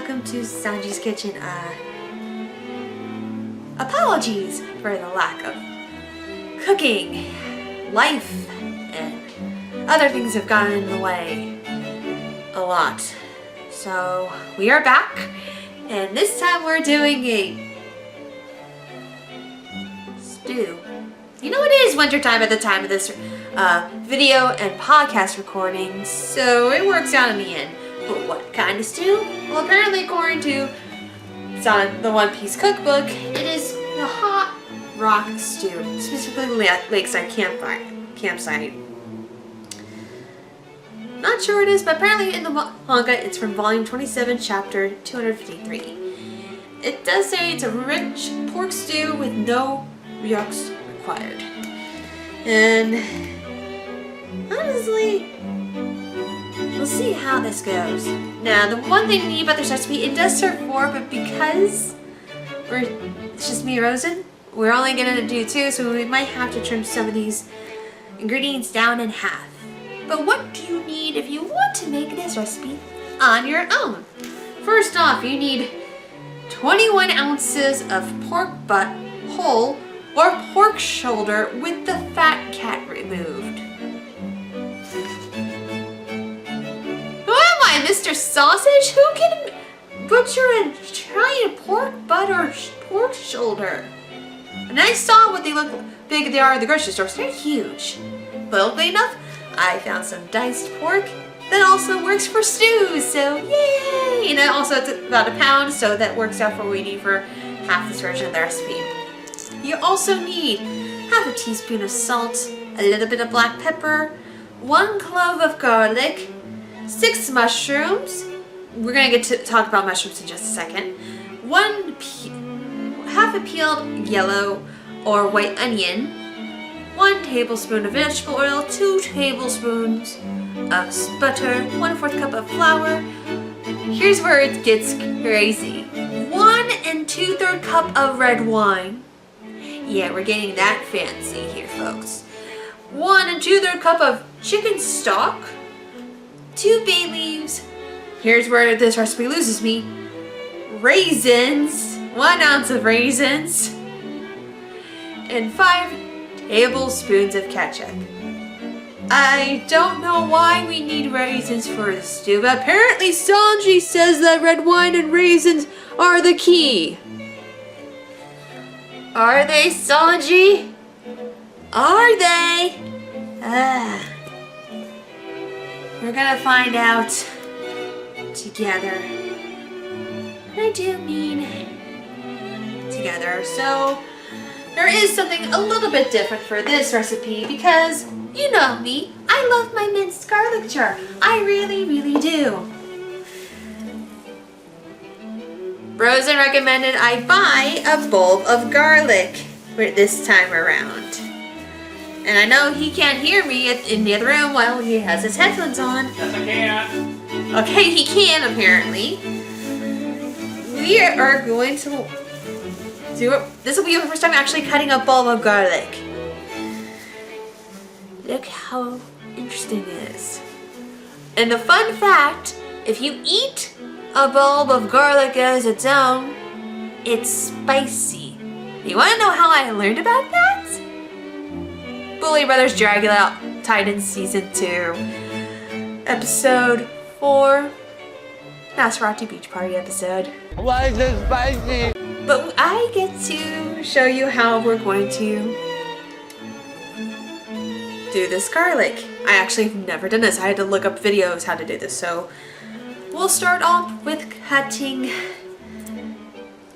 welcome to Sanji's Kitchen. Apologies for the lack of cooking. Life and other things have gotten in the way a lot. So we are back, and this time we're doing a stew. You know, it is wintertime at the time of this video and podcast recording, so it works out in the end. But what kind of stew? Well, apparently according to it's on the One Piece cookbook, it is the hot rock stew, specifically Lakeside Campsite. Not sure it is, but apparently in the manga it's from volume 27, chapter 253. It does say it's a rich pork stew with no ryuks required. And honestly, we'll see how this goes. Now, the one thing neat about this recipe, it does serve 4, but because it's just me and Rosen, we're only gonna do 2, so we might have to trim some of these ingredients down in half. But what do you need if you want to make this recipe on your own? First off, you need 21 ounces of pork butt, whole, or pork shoulder with the fat cat removed. Mr. Sausage? Who can butcher a giant pork butt or pork shoulder? And I saw what they look big they are at the grocery store. They're huge. But luckily enough, I found some diced pork that also works for stews. So yay! And also it's about a pound, so that works out for what we need for half this version of the recipe. You also need half a teaspoon of salt, a little bit of black pepper, 1 clove of garlic, 6 mushrooms. We're gonna get to talk about mushrooms in just a second. Half a peeled yellow or white onion, 1 tablespoon of vegetable oil, 2 tablespoons of butter, 1/4 cup of flour. Here's where it gets crazy. 1 2/3 cup of red wine. Yeah, we're getting that fancy here, folks. 1 2/3 cup of chicken stock. 2 bay leaves. Here's where this recipe loses me. Raisins. 1 ounce of raisins. And 5 tablespoons of ketchup. I don't know why we need raisins for the stew, but apparently Sanji says that red wine and raisins are the key. Are they, Sanji? Are they? We're gonna find out together. I do mean together. So there is something a little bit different for this recipe because you know me, I love my minced garlic jar. I really, really do. Rosen recommended I buy a bulb of garlic for this time around. And I know he can't hear me in the other room while he has his headphones on. Yes, I can. Okay, he can apparently. We are going to do it. This will be the first time actually cutting a bulb of garlic. Look how interesting it is. And the fun fact, if you eat a bulb of garlic as its own, it's spicy. You want to know how I learned about that? Bully Brothers Dragula Titan Season 2, Episode 4, Maserati Beach Party episode. Why is it spicy? But I get to show you how we're going to do this garlic. I actually have never done this. I had to look up videos how to do this. So we'll start off with cutting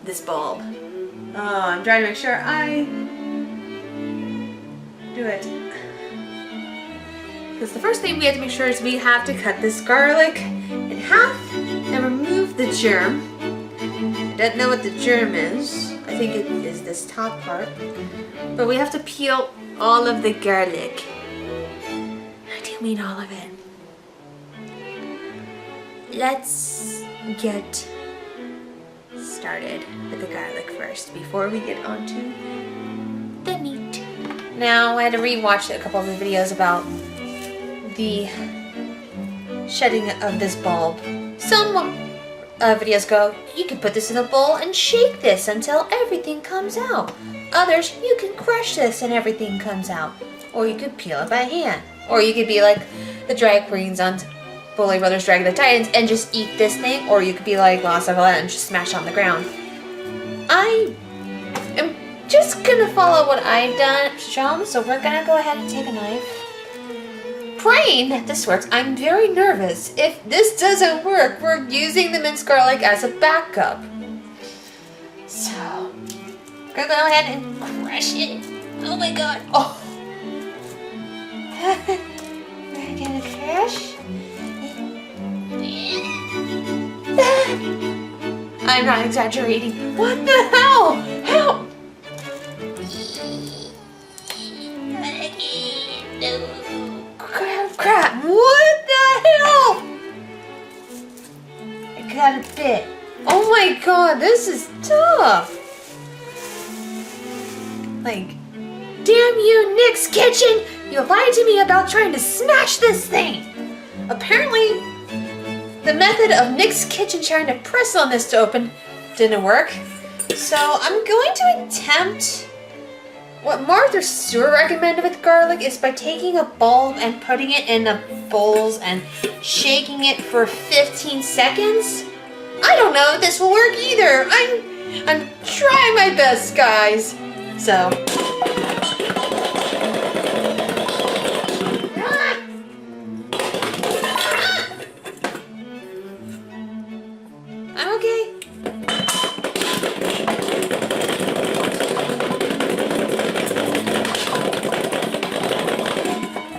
this bulb. Oh, I'm trying to make sure I do it. Because the first thing we have to make sure is we have to cut this garlic in half and remove the germ. I don't know what the germ is. I think it is this top part. But we have to peel all of the garlic. I do mean all of it. Let's get started with the garlic first before we get onto the meat. Now, I had to rewatch a couple of the videos about the shedding of this bulb. Some videos go, you can put this in a bowl and shake this until everything comes out. Others, you can crush this and everything comes out. Or you could peel it by hand. Or you could be like the drag queens on Bully Brothers Drag the Titans and just eat this thing. Or you could be like Lost of and just smash it on the ground. I am just gonna follow what I've done, shown, so we're gonna go ahead and take a knife. Praying that this works. I'm very nervous. If this doesn't work, we're using the minced garlic as a backup. So, we're gonna go ahead and crush it. Oh my god. Oh. We're gonna crush. I'm not exaggerating. What the hell? Help! Crap! What the hell? I got a bit. Oh my god, this is tough. Like, damn you, Nick's Kitchen! You lied to me about trying to smash this thing. Apparently, the method of Nick's Kitchen trying to press on this to open didn't work. So I'm going to attempt what Martha Stewart recommended with garlic is by taking a bulb and putting it in the bowls and shaking it for 15 seconds. I don't know if this will work either. I'm trying my best, guys. So. I'm okay.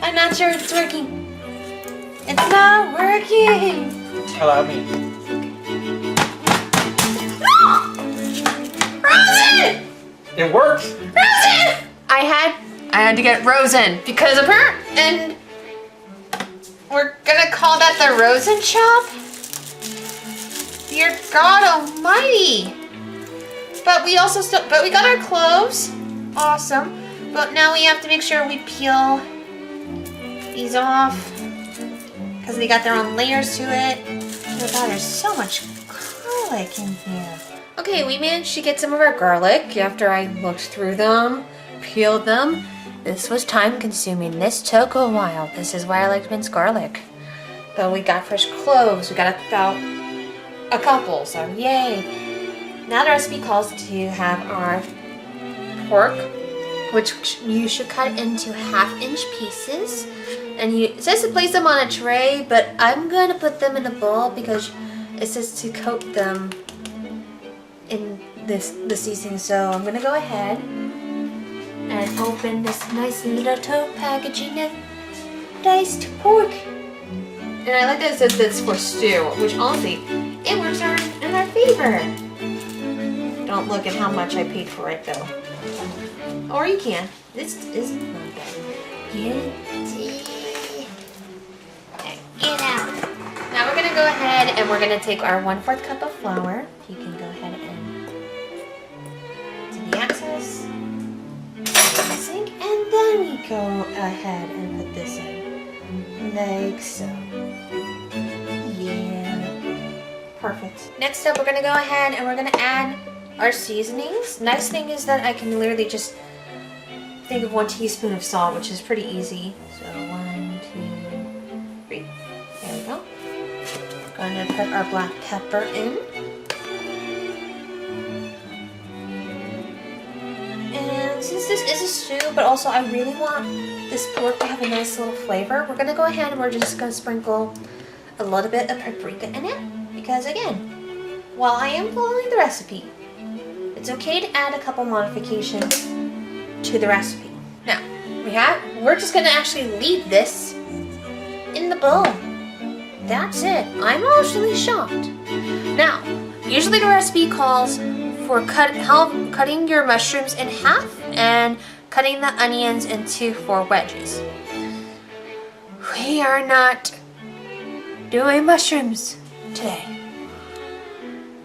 I'm not sure it's working. It's not working. Allow me. Rosen! It works. Rosen! I had to get Rosen because of her, and we're gonna call that the Rosen shop. Dear God Almighty! But we also but we got our cloves. Awesome. But now we have to make sure we peel these off because they got their own layers to it. Oh God, there's so much garlic in here. Okay, we managed to get some of our garlic after I looked through them, peeled them. This was time consuming. This took a while. This is why I like minced garlic. But we got fresh cloves. We got about a couple, so yay. Now the recipe calls to have our pork, which you should cut into 1/2-inch pieces. And it says to place them on a tray, but I'm going to put them in a bowl because it says to coat them in the seasoning. So I'm going to go ahead and open this nice little tote packaging of diced pork. And I like that it says it's for stew, which honestly, it works in our favor. Don't look at how much I paid for it though. Or you can. This is not bad. Get out. Now we're going to go ahead and we're going to take our 1/4 cup of flour. You can go ahead and do the access. Sink, and then we go ahead and put this in. Like so. Yeah. Perfect. Next up, we're going to go ahead and we're going to add our seasonings. Nice thing is that I can literally just think of 1 teaspoon of salt, which is pretty easy. So 1, 2, 3. There we go. Going to put our black pepper in. And since this is a stew, but also I really want this pork to have a nice little flavor, we're going to go ahead and we're just going to sprinkle a little bit of paprika in it. Because again, while I am following the recipe, it's okay to add a couple modifications to the recipe. Now, we're just going to actually leave this in the bowl. That's it. I'm actually shocked. Now, usually the recipe calls for cutting your mushrooms in half and cutting the onions into 4 wedges. We are not doing mushrooms today.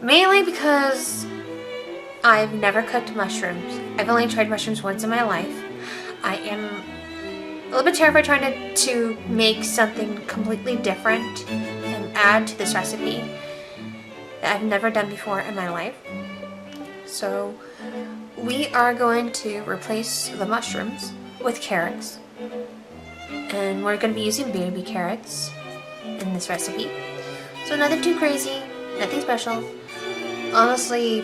Mainly because I've never cooked mushrooms. I've only tried mushrooms once in my life. I am a little bit terrified trying to make something completely different and add to this recipe. that I've never done before in my life. So we are going to replace the mushrooms with carrots. And we're going to be using baby carrots in this recipe. So nothing too crazy, nothing special. Honestly,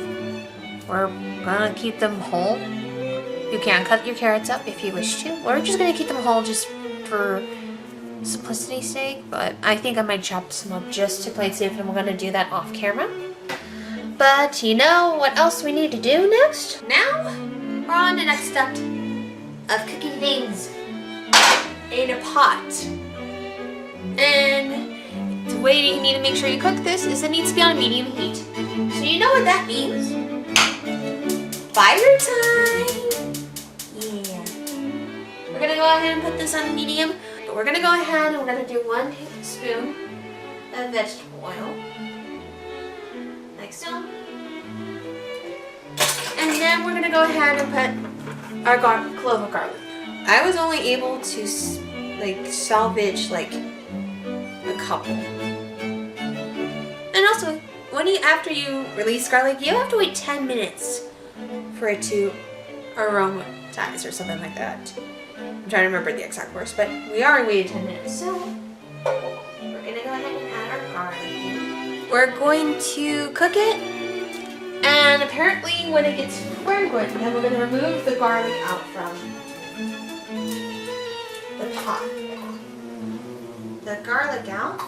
we're going to keep them whole. You can cut your carrots up if you wish to. We're just going to keep them whole just for simplicity's sake. But I think I might chop some up just to play it safe, and we're going to do that off camera. But you know what else we need to do next? Now, we're on the next step of cooking things in a pot. And the way you need to make sure you cook this is it needs to be on medium heat. So you know what that means. Fire time! Yeah. We're gonna go ahead and put this on medium, but we're gonna go ahead and we're gonna do 1 tablespoon of vegetable oil. Like so. And then we're gonna go ahead and put our clove of garlic. I was only able to salvage like a couple. And also, after you release garlic, you have to wait 10 minutes for it to aromatize or something like that. I'm trying to remember the exact words, but we already waited 10 minutes. So we're gonna go ahead and add our garlic in. We're going to cook it, and apparently when it gets fragrant, then we're gonna remove the garlic out from the pot. The garlic out,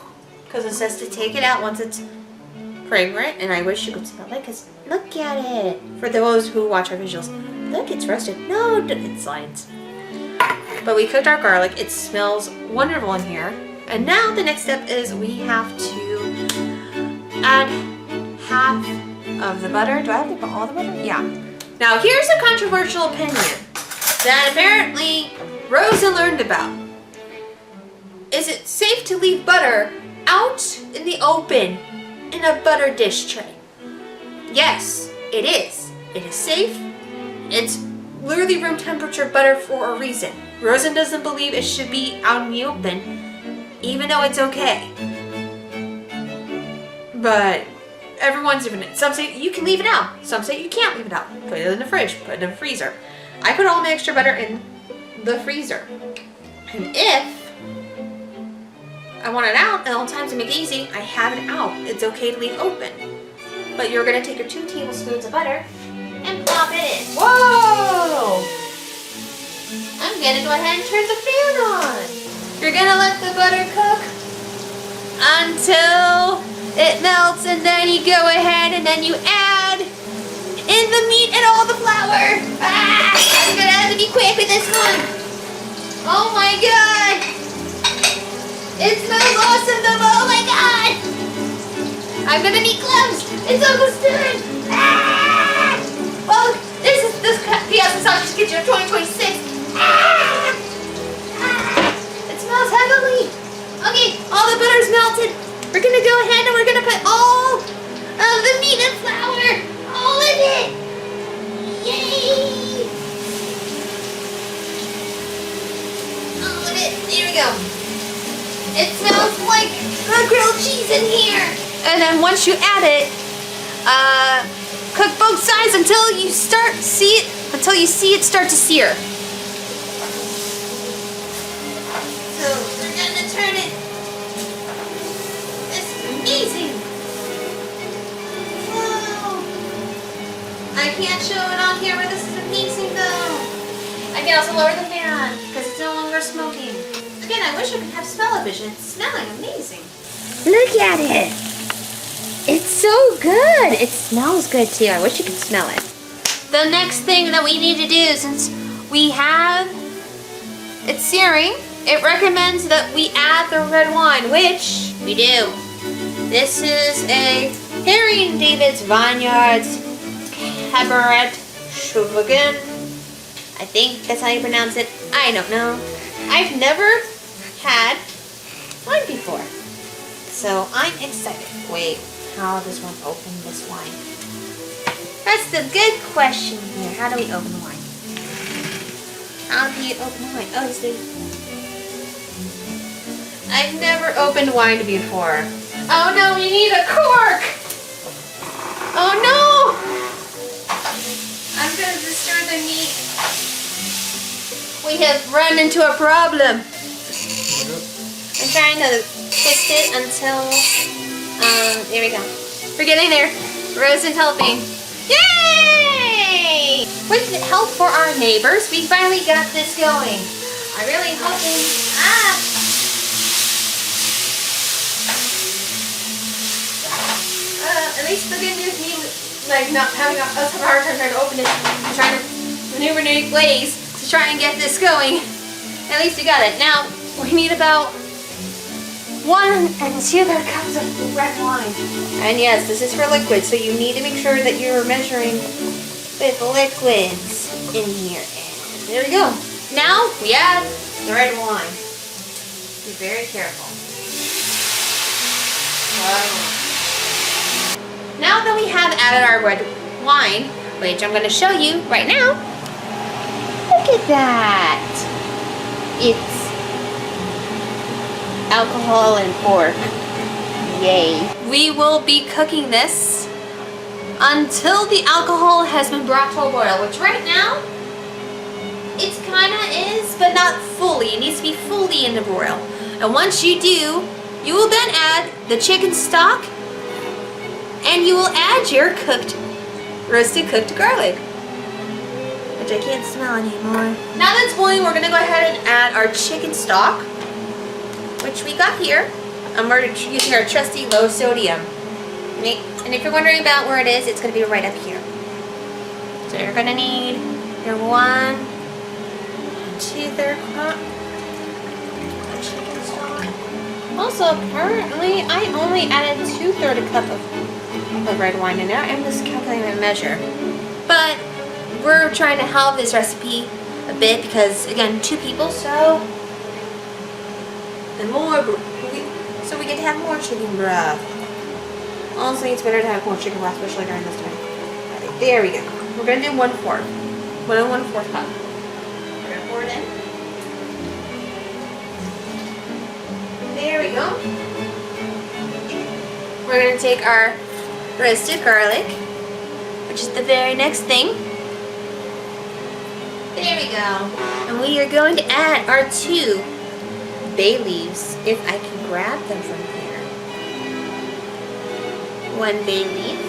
because it says to take it out once it's fragrant, and I wish you could smell it, because look at it. For those who watch our visuals, look, it's roasted. No, it's science. But we cooked our garlic. It smells wonderful in here. And now the next step is we have to add half of the butter. Do I have to put all the butter? Yeah. Now here's a controversial opinion that apparently Rosa learned about. Is it safe to leave butter out in the open in a butter dish tray? Yes, it is. It is safe. It's literally room temperature butter for a reason. Rosa doesn't believe it should be out in the open, even though it's okay. But everyone's different. Some say you can leave it out. Some say you can't leave it out. Put it in the fridge. Put it in the freezer. I put all my extra butter in the freezer. And if I want it out, and all the times to make it easy, I have it out. It's okay to leave open. But you're gonna take your 2 tablespoons of butter and plop it in. Whoa! I'm gonna go ahead and turn the fan on. You're gonna let the butter cook until it melts, and then you go ahead and then you add in the meat and all the flour. I'm gonna have to be quick with this one. Oh my god! It smells awesome though, oh my god! I'm gonna need gloves! It's almost done! Oh, this Piazza Sausage Kitchen of 2026! It smells heavily! Okay, all the butter's melted. We're gonna go ahead and we're gonna put all of the meat and flour, all of it! Yay! All of it, here we go. It smells like a grilled cheese in here. And then once you add it, cook both sides until you see it start to sear. So we're gonna turn it. This is amazing. Wow. I can't show it on here, but this is amazing though. I can also lower the fan because it's no longer smoking. Again, I wish I could have smell-o-vision. It's smelling amazing. Look at it. It's so good. It smells good too. I wish you could smell it. The next thing that we need to do, since we have it searing, it recommends that we add the red wine, which we do. This is a Harry and David's Vineyards Cabernet Sauvignon. I think that's how you pronounce it. I don't know. I've never had wine before, so I'm excited. Wait, how does one open this wine? That's the good question here. How do we open the wine? How do you open the wine? Oh, it's the... I've never opened wine before. Oh no, we need a cork! Oh no! I'm gonna disturb the meat. We have run into a problem. I'm trying to fix it until, there we go. We're getting there. Rose is helping. Yay! With the help for our neighbors, we finally got this going. I'm really hoping, at least the good news, me, like, not having us have a hard time trying to open it, and trying to maneuver new ways to try and get this going. At least we got it. Now, we need about 1 2 cups of red wine. And yes, this is for liquid, so you need to make sure that you're measuring with liquids in here. And there we go. Now, we add the red wine. Be very careful. Wow. Now that we have added our red wine, which I'm going to show you right now, look at that. It's alcohol and pork. Yay. We will be cooking this until the alcohol has been brought to a boil, which right now, it kind of is, but not fully. It needs to be fully in the boil. And once you do, you will then add the chicken stock, and you will add your roasted cooked garlic, which I can't smell anymore. Now that's boiling, we're gonna go ahead and add our chicken stock, which we got here, and we're using our trusty low sodium. And if you're wondering about where it is, it's gonna be right up here. So you're gonna need your 1 2/3 cup of chicken stock. Also, apparently, I only added 2/3 cup of red wine in there. I'm just calculating the measure. But we're trying to help this recipe a bit because, again, 2 people, so we get to have more chicken broth. Honestly, it's better to have more chicken broth, especially during this time. Right, there we go. We're gonna do 1/4. 1 1/4 cup. We're gonna pour it in. There we go. We're gonna take our roasted garlic, which is the very next thing. There we go. And we are going to add our 2 bay leaves, if I can grab them from here. 1 bay leaf.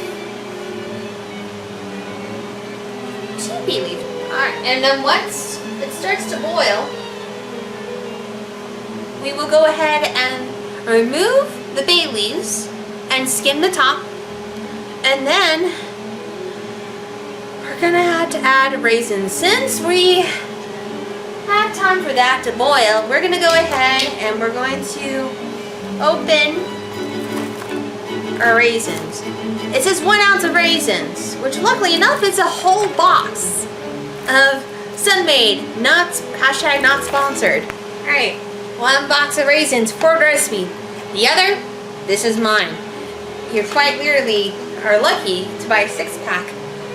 2 bay leaves. Alright, and then once it starts to boil, we will go ahead and remove the bay leaves and skim the top. And then we're gonna have to add raisins. Since we have time for that to boil, we're gonna go ahead and we're going to open our raisins. It says 1 ounce of raisins, which luckily enough is a whole box of Sun-Maid, hashtag not sponsored. Alright, 1 box of raisins for the recipe. The other, this is mine. You quite literally are lucky to buy a 6-pack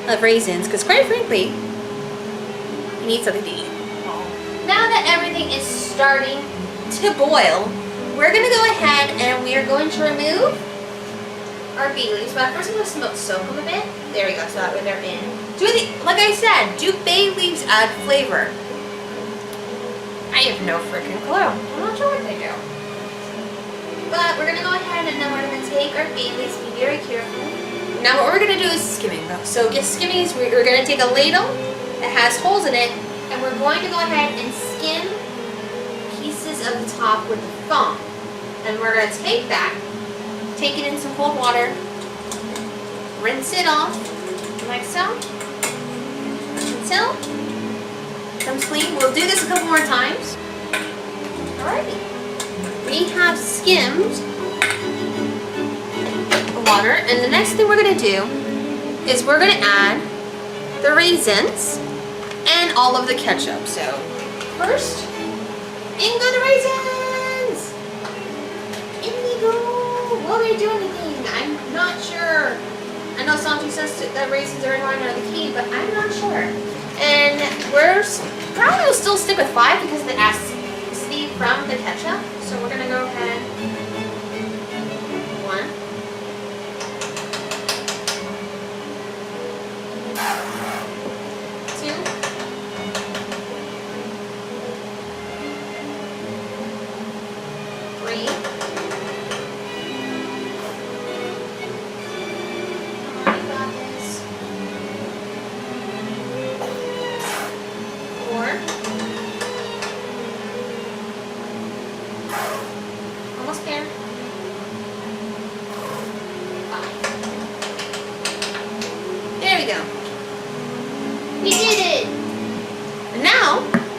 of raisins, because quite frankly, you need something to eat. Now that everything is starting to boil, we're going to go ahead and we are going to remove our bay leaves. But first I'm going to soak them a bit. There we go, so that way they're in. Like I said, do bay leaves add flavor? I have no freaking clue. I'm not sure what they do. But we're going to go ahead and then we're going to take our bay leaves, be very careful. Now what we're going to do is skimming. So skimming is we're going to take a ladle that has holes in it, and we're going to go ahead and skim pieces of the top with the foam. And we're going to take that, take it in some cold water, rinse it off like so, until it comes clean. We'll do this a couple more times. Alrighty. We have skimmed the water, and the next thing we're going to do is we're going to add the raisins and all of the ketchup. So first, in go the raisins! In we go! Will they do anything? I'm not sure. I know Sanji says that raisins are the key, but I'm not sure. And we're probably will still stick with 5 because of the acidity from the ketchup. So we're gonna go ahead. 1,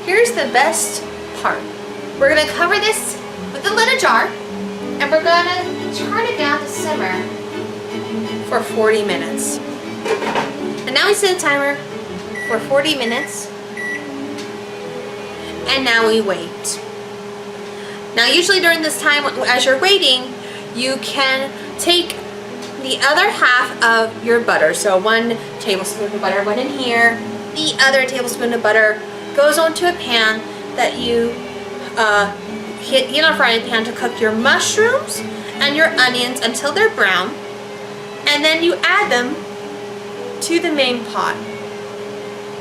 here's the best part. We're gonna cover this with the lid of jar, and we're gonna turn it down to simmer for 40 minutes. And now we set a timer for 40 minutes, and now we wait. Now usually during this time, as you're waiting, you can take the other half of your butter. So 1 tablespoon of butter went in here. The other tablespoon of butter goes onto a pan that you heat in a frying pan to cook your mushrooms and your onions until they're brown. And then you add them to the main pot.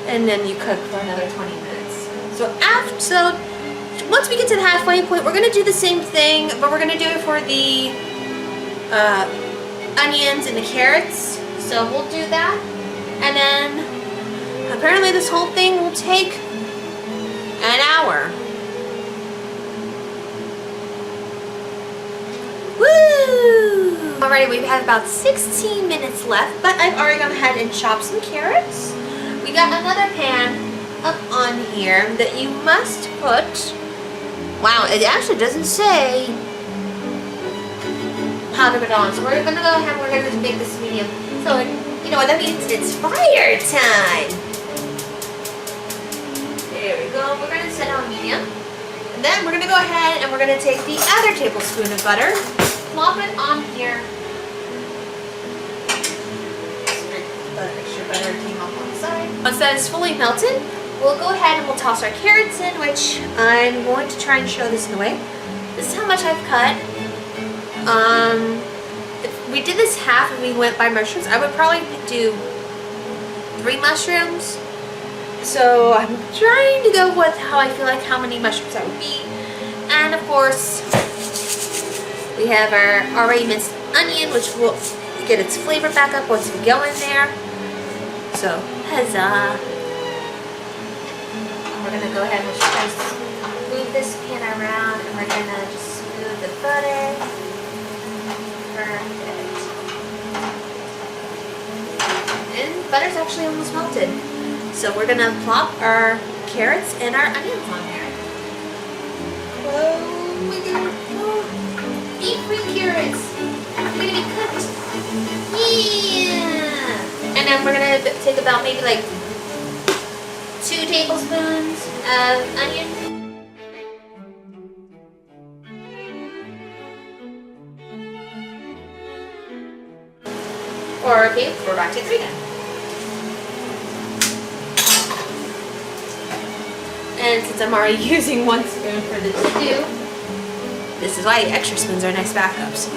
And then you cook for another 20 minutes. So once we get to the halfway point, we're gonna do the same thing, but we're gonna do it for the onions and the carrots. So we'll do that. And then apparently this whole thing will take an hour. Woo! Alrighty, we have about 16 minutes left, but I've already gone ahead and chopped some carrots. We got another pan up on here that you must put. Wow, it actually doesn't say how to put it on. So we're gonna go ahead and we're gonna just make this medium. So you know what that means? It's fire time. There we go. We're gonna set on medium. And then we're gonna go ahead and we're gonna take the other tablespoon of butter, plop it on here. Make sure butter came off on the side. Once that is fully melted, we'll go ahead and we'll toss our carrots in, which I'm going to try and show this in a way. This is how much I've cut. If we did this half and we went by mushrooms, I would probably do 3 mushrooms. So I'm trying to go with how I feel like how many mushrooms that would be. And of course, we have our already minced onion, which will get its flavor back up once we go in there. So, huzzah. We're gonna go ahead and just move this pan around, and we're gonna just smooth the butter. Perfect. And butter's actually almost melted. So we're gonna plop our carrots and our onions on there. Oh my god. Oh. Deep free carrots. They're gonna be cooked. Yeah. And then we're gonna take about maybe like 2 tablespoons of onion. Or okay, we're back to 3 then. And since I'm already using 1 spoon for the stew, this is why extra spoons are nice backups.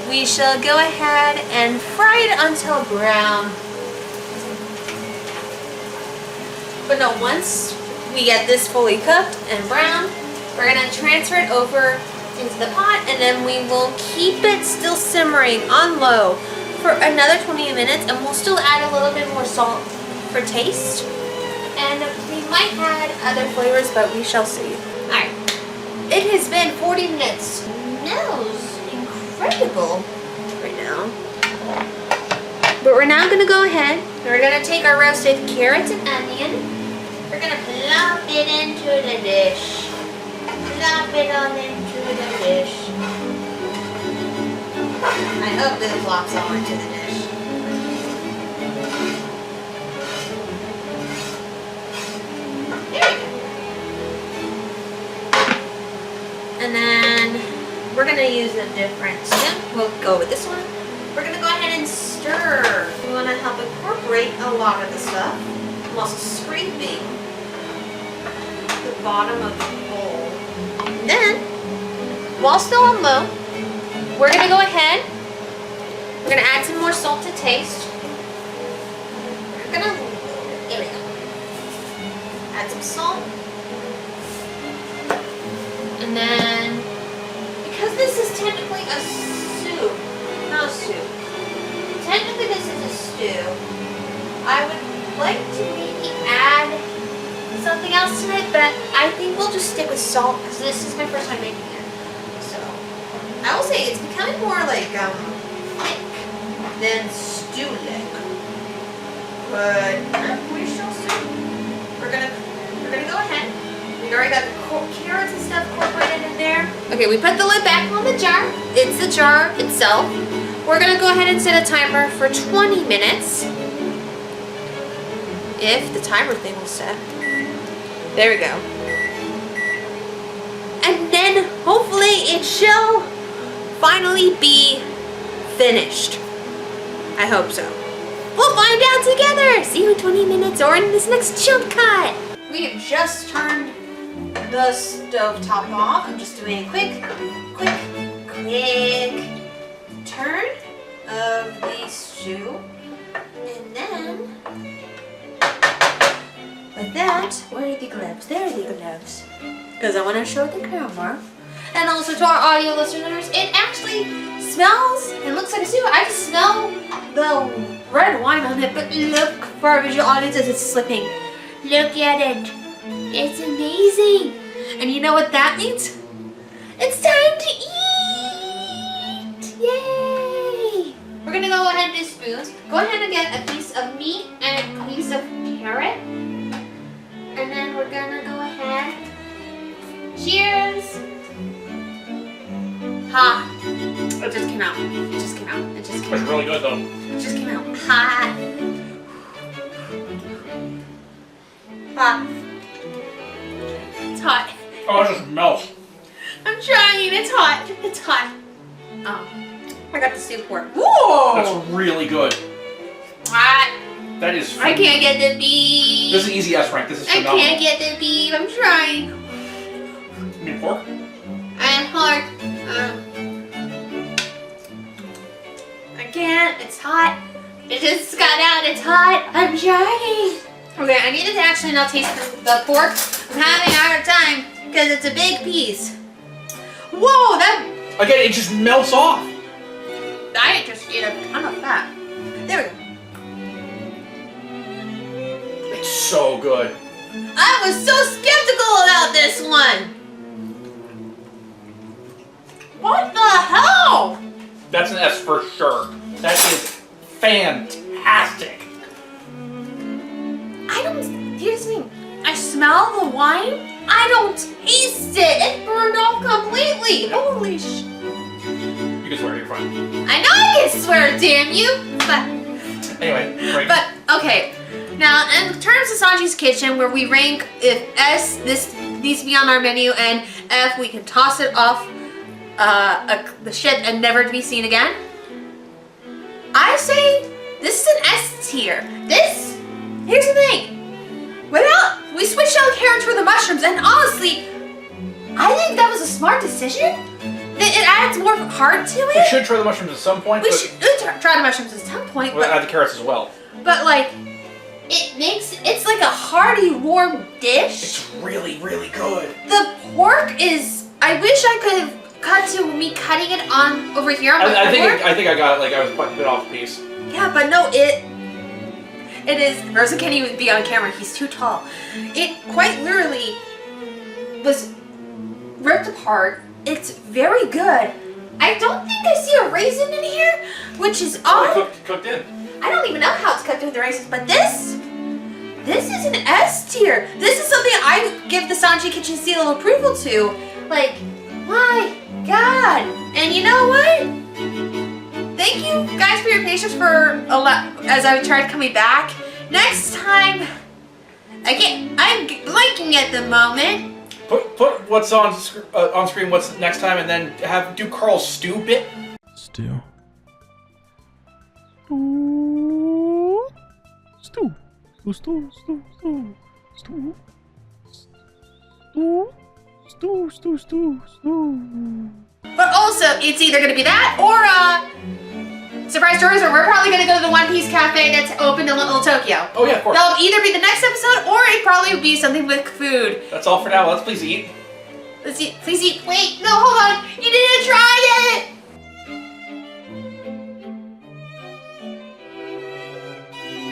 We shall go ahead and fry it until brown. But no, once we get this fully cooked and brown, we're gonna transfer it over into the pot, and then we will keep it still simmering on low for another 20 minutes, and we'll still add a little bit more salt for taste. And we might add other flavors, but we shall see. Alright, it has been 40 minutes. Smells incredible right now. But we're now gonna go ahead and we're gonna take our roasted carrots and onion. We're gonna plop it into the dish. Plop it on into the dish. I hope that it plops all into the dish. There we go. And then we're gonna use a different spoon. We'll go with this one. We're gonna go ahead and stir. We wanna help incorporate a lot of the stuff. I'm also scraping the bottom of the bowl. And then, while still on low, we're gonna go ahead. We're gonna add some more salt to taste. We're gonna, there we go. Add some salt. And then, because this is technically a soup, not a soup. Technically this is a stew. I would like to maybe add something else to it, but I think we'll just stick with salt because this is my first time making it. So, I will say it's becoming more like thick than stew-like. But we shall see. We're gonna go ahead. We already got the carrots and stuff incorporated in there. Okay, we put the lid back on the jar. It's the jar itself. We're gonna go ahead and set a timer for 20 minutes. If the timer thing will set. There we go. And then hopefully it shall finally be finished. I hope so. We'll find out together. See you in 20 minutes or in this next jump cut. We have just turned the stove top off. I'm just doing a quick turn of the stew. And then, with that, where are the gloves? There are the gloves. Because I want to show the camera. And also to our audio listeners, it actually smells and looks like a stew. I just smell the red wine on it, but look, for our visual audiences, it's slipping. Look at it. It's amazing. And you know what that means? It's time to eat. Yay. We're going to go ahead and do spoons. Go ahead and get a piece of meat and a piece of carrot. And then we're going to go ahead. Cheers. Ha. It just came out. It just came out. It just came out. It's really good though. It just came out. Hot. Hot. It's hot. Oh, it just melts. I'm trying. It's hot. It's hot. Oh. I got the soup pork. Whoa! That's really good. Hot. That is. I can't get the beef. This is easy S rank. This is phenomenal. I can't get the beef. I'm trying. You mean pork? And hard. I can't. It's hot. It just got out. It's hot. I'm trying. Okay, I need to actually now taste the pork. I'm having a hard time because it's a big piece. Whoa, that... Again, it just melts off. I just ate a ton of fat. There we go. It's so good. I was so skeptical about this one. What the hell? That's an S for sure. That is fantastic. Here's the thing. I smell the wine. I don't taste it. It burned off completely. Holy sh... You can swear, you're fine. I know I can swear, damn you. But... Anyway, right. But, okay. Now, in terms of Sanji's kitchen, where we rank if S, this needs to be on our menu, and F, we can toss it off the ship and never to be seen again. I say this is an S tier. This, here's the thing. We switched out carrots for the mushrooms, and honestly, I think that was a smart decision. It adds more heart to it. We should try the mushrooms at some point. We should try the mushrooms at some point. We'll add the carrots as well. But like, it's like a hearty, warm dish. It's really, really good. The pork is, I wish I could have cut to me cutting it on over here on my I think I got it, like I was bit off a piece. Yeah, but no, it is, Rosa can't even be on camera, he's too tall. It quite literally was ripped apart. It's very good. I don't think I see a raisin in here, which is odd. Cooked in. I don't even know how it's cooked with the raisins, but this is an S tier. This is something I would give the Sanji Kitchen seal of approval to. Like, my God. And you know what? Thank you guys for your patience as I tried coming back. Next time, again, I'm blanking at the moment. Put what's on screen, what's next time, and then do Carl's stew bit. Stew. Stew. But also, it's either going to be that or surprise tourism. We're probably going to go to the One Piece Cafe that's open in Little Tokyo. Oh yeah, of course. That'll either be the next episode or it probably would be something with food. That's all for now. Let's please eat. Let's eat. Please eat. Wait, no, hold on.